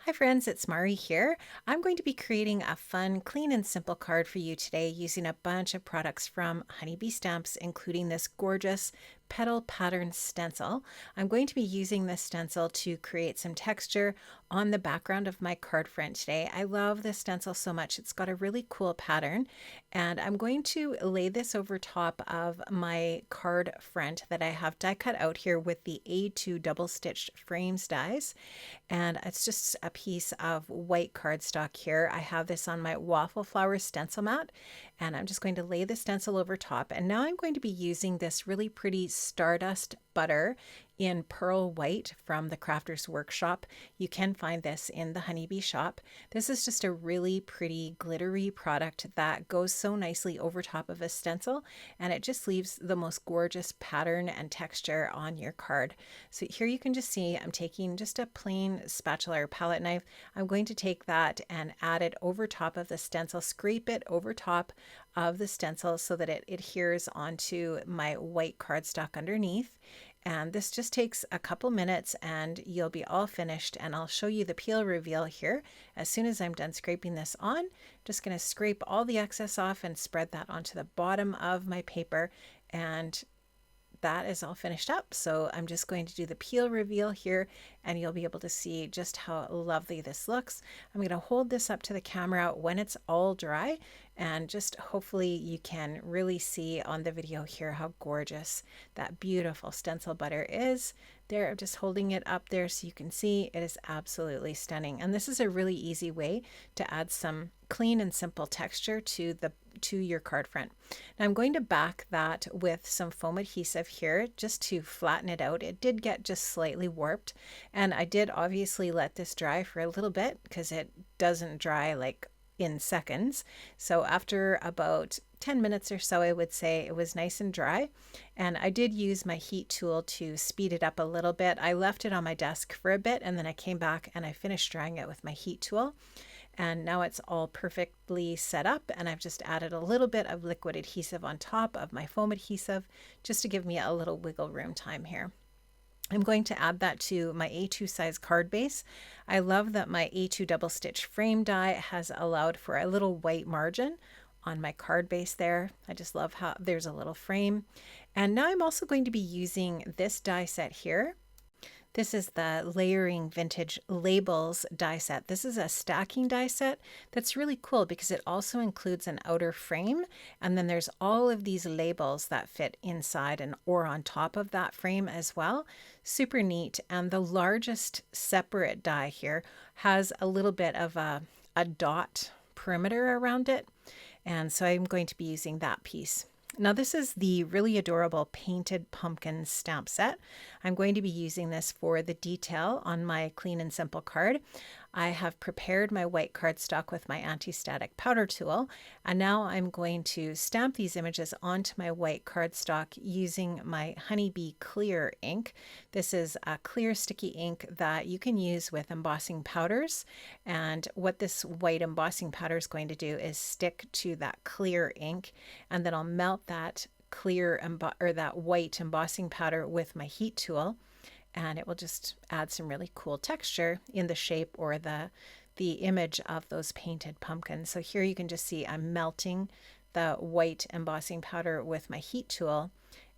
Hi friends, it's Mari here. I'm going to be creating a fun, clean and simple card for you today using a bunch of products from Honeybee Stamps, including this gorgeous petal pattern stencil. I'm going to be using this stencil to create some texture on the background of my card front today. I love this stencil so much. It's got a really cool pattern, and I'm going to lay this over top of my card front that I have die cut out here with the A2 double stitched frames dies. And it's just a piece of white cardstock here. I have this on my waffle flower stencil mat, and I'm just going to lay the stencil over top. And now I'm going to be using this really pretty Stardust butter in pearl white from the Crafter's Workshop. You can find this in the Honeybee shop. This is just a really pretty glittery product that goes so nicely over top of a stencil, and it just leaves the most gorgeous pattern and texture on your card. So here you can just see I'm taking just a plain spatula or palette knife. I'm going to take that and add it over top of the stencil, scrape it over top of the stencil so that it adheres onto my white cardstock underneath. And this just takes a couple minutes and you'll be all finished, and I'll show you the peel reveal here as soon as I'm done scraping this on. Just going to scrape all the excess off and spread that onto the bottom of my paper, and that is all finished up. So I'm just going to do the peel reveal here and you'll be able to see just how lovely this looks. I'm going to hold this up to the camera when it's all dry, and just hopefully you can really see on the video here how gorgeous that beautiful stencil butter is. There, I'm just holding it up there so you can see it is absolutely stunning. And this is a really easy way to add some clean and simple texture to your card front. Now I'm going to back that with some foam adhesive here just to flatten it out. It did get just slightly warped, and I did obviously let this dry for a little bit because it doesn't dry like in seconds. So after about 10 minutes or so, I would say it was nice and dry. And I did use my heat tool to speed it up a little bit. I left it on my desk for a bit and then I came back and I finished drying it with my heat tool. And now it's all perfectly set up, and I've just added a little bit of liquid adhesive on top of my foam adhesive just to give me a little wiggle room time here. I'm going to add that to my A2 size card base. I love that my A2 double stitch frame die has allowed for a little white margin on my card base there. I just love how there's a little frame. And now I'm also going to be using this die set here. This is the Layering Vintage Labels die set. This is a stacking die set that's really cool because it also includes an outer frame, and then there's all of these labels that fit inside and or on top of that frame as well. Super neat. And the largest separate die here has a little bit of a dot perimeter around it, and so I'm going to be using that piece. Now this is the really adorable Painted Pumpkin stamp set. I'm going to be using this for the detail on my clean and simple card. I have prepared my white cardstock with my anti-static powder tool, and now I'm going to stamp these images onto my white cardstock using my Honeybee clear ink. This is a clear sticky ink that you can use with embossing powders, and what this white embossing powder is going to do is stick to that clear ink, and then I'll melt that that white embossing powder with my heat tool, and it will just add some really cool texture in the shape or the image of those painted pumpkins. So here you can just see I'm melting the white embossing powder with my heat tool,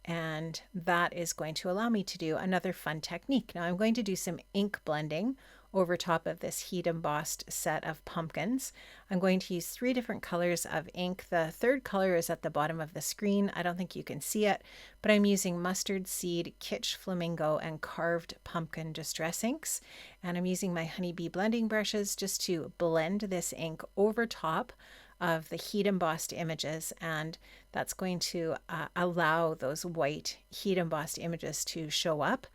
and that is going to allow me to do another fun technique. Now I'm going to do some ink blending over top of this heat embossed set of pumpkins. I'm going to use 3 different colors of ink. The third color is at the bottom of the screen. I don't think you can see it, but I'm using Mustard Seed, Kitsch Flamingo, and Carved Pumpkin Distress inks. And I'm using my Honeybee blending brushes just to blend this ink over top of the heat embossed images, and that's going to allow those white heat embossed images to show up.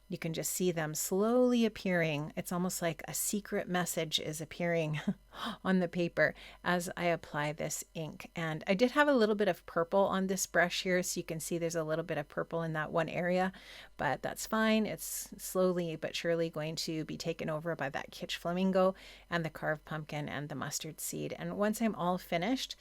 You can just see them slowly appearing. It's almost like a secret message is appearing on the paper as I apply this ink. And I did have a little bit of purple on this brush here, so you can see there's a little bit of purple in that one area, but that's fine. It's slowly but surely going to be taken over by that Kitsch Flamingo and the Carved Pumpkin and the Mustard Seed. And once I'm all finished,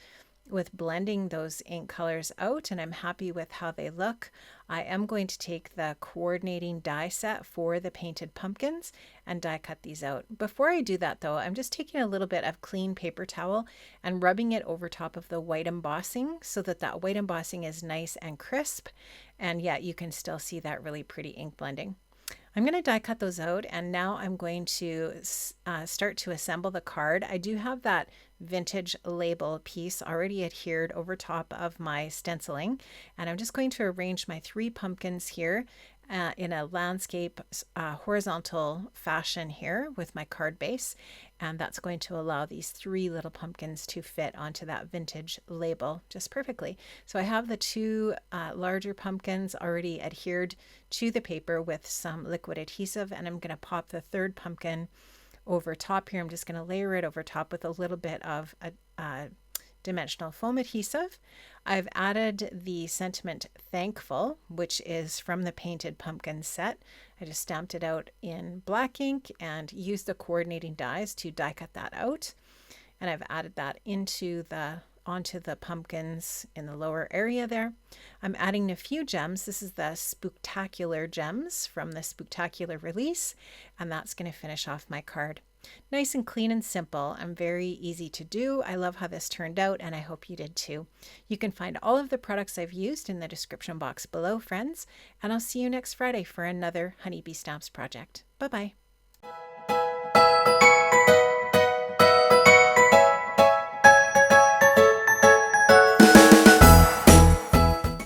with blending those ink colors out, and I'm happy with how they look. I am going to take the coordinating die set for the painted pumpkins and die cut these out. Before I do that though, I'm just taking a little bit of clean paper towel and rubbing it over top of the white embossing so that that white embossing is nice and crisp, and yet you can still see that really pretty ink blending. I'm going to die cut those out, and now I'm going to start to assemble the card. I do have that vintage label piece already adhered over top of my stenciling, and I'm just going to arrange my 3 pumpkins here in a landscape horizontal fashion here with my card base, and that's going to allow these 3 little pumpkins to fit onto that vintage label just perfectly. So I have the 2 larger pumpkins already adhered to the paper with some liquid adhesive, and I'm going to pop the 3rd pumpkin over top here. I'm just going to layer it over top with a little bit of a dimensional foam adhesive. I've added the sentiment thankful, which is from the painted pumpkin set. I just stamped it out in black ink and used the coordinating dies to die cut that out. And I've added that onto the pumpkins in the lower area there. I'm adding a few gems. This is the Spooktacular gems from the Spooktacular release, and that's going to finish off my card. Nice and clean and simple and very easy to do. I love how this turned out, and I hope you did too. You can find all of the products I've used in the description box below, friends, and I'll see you next Friday for another Honeybee Stamps project. Bye-bye.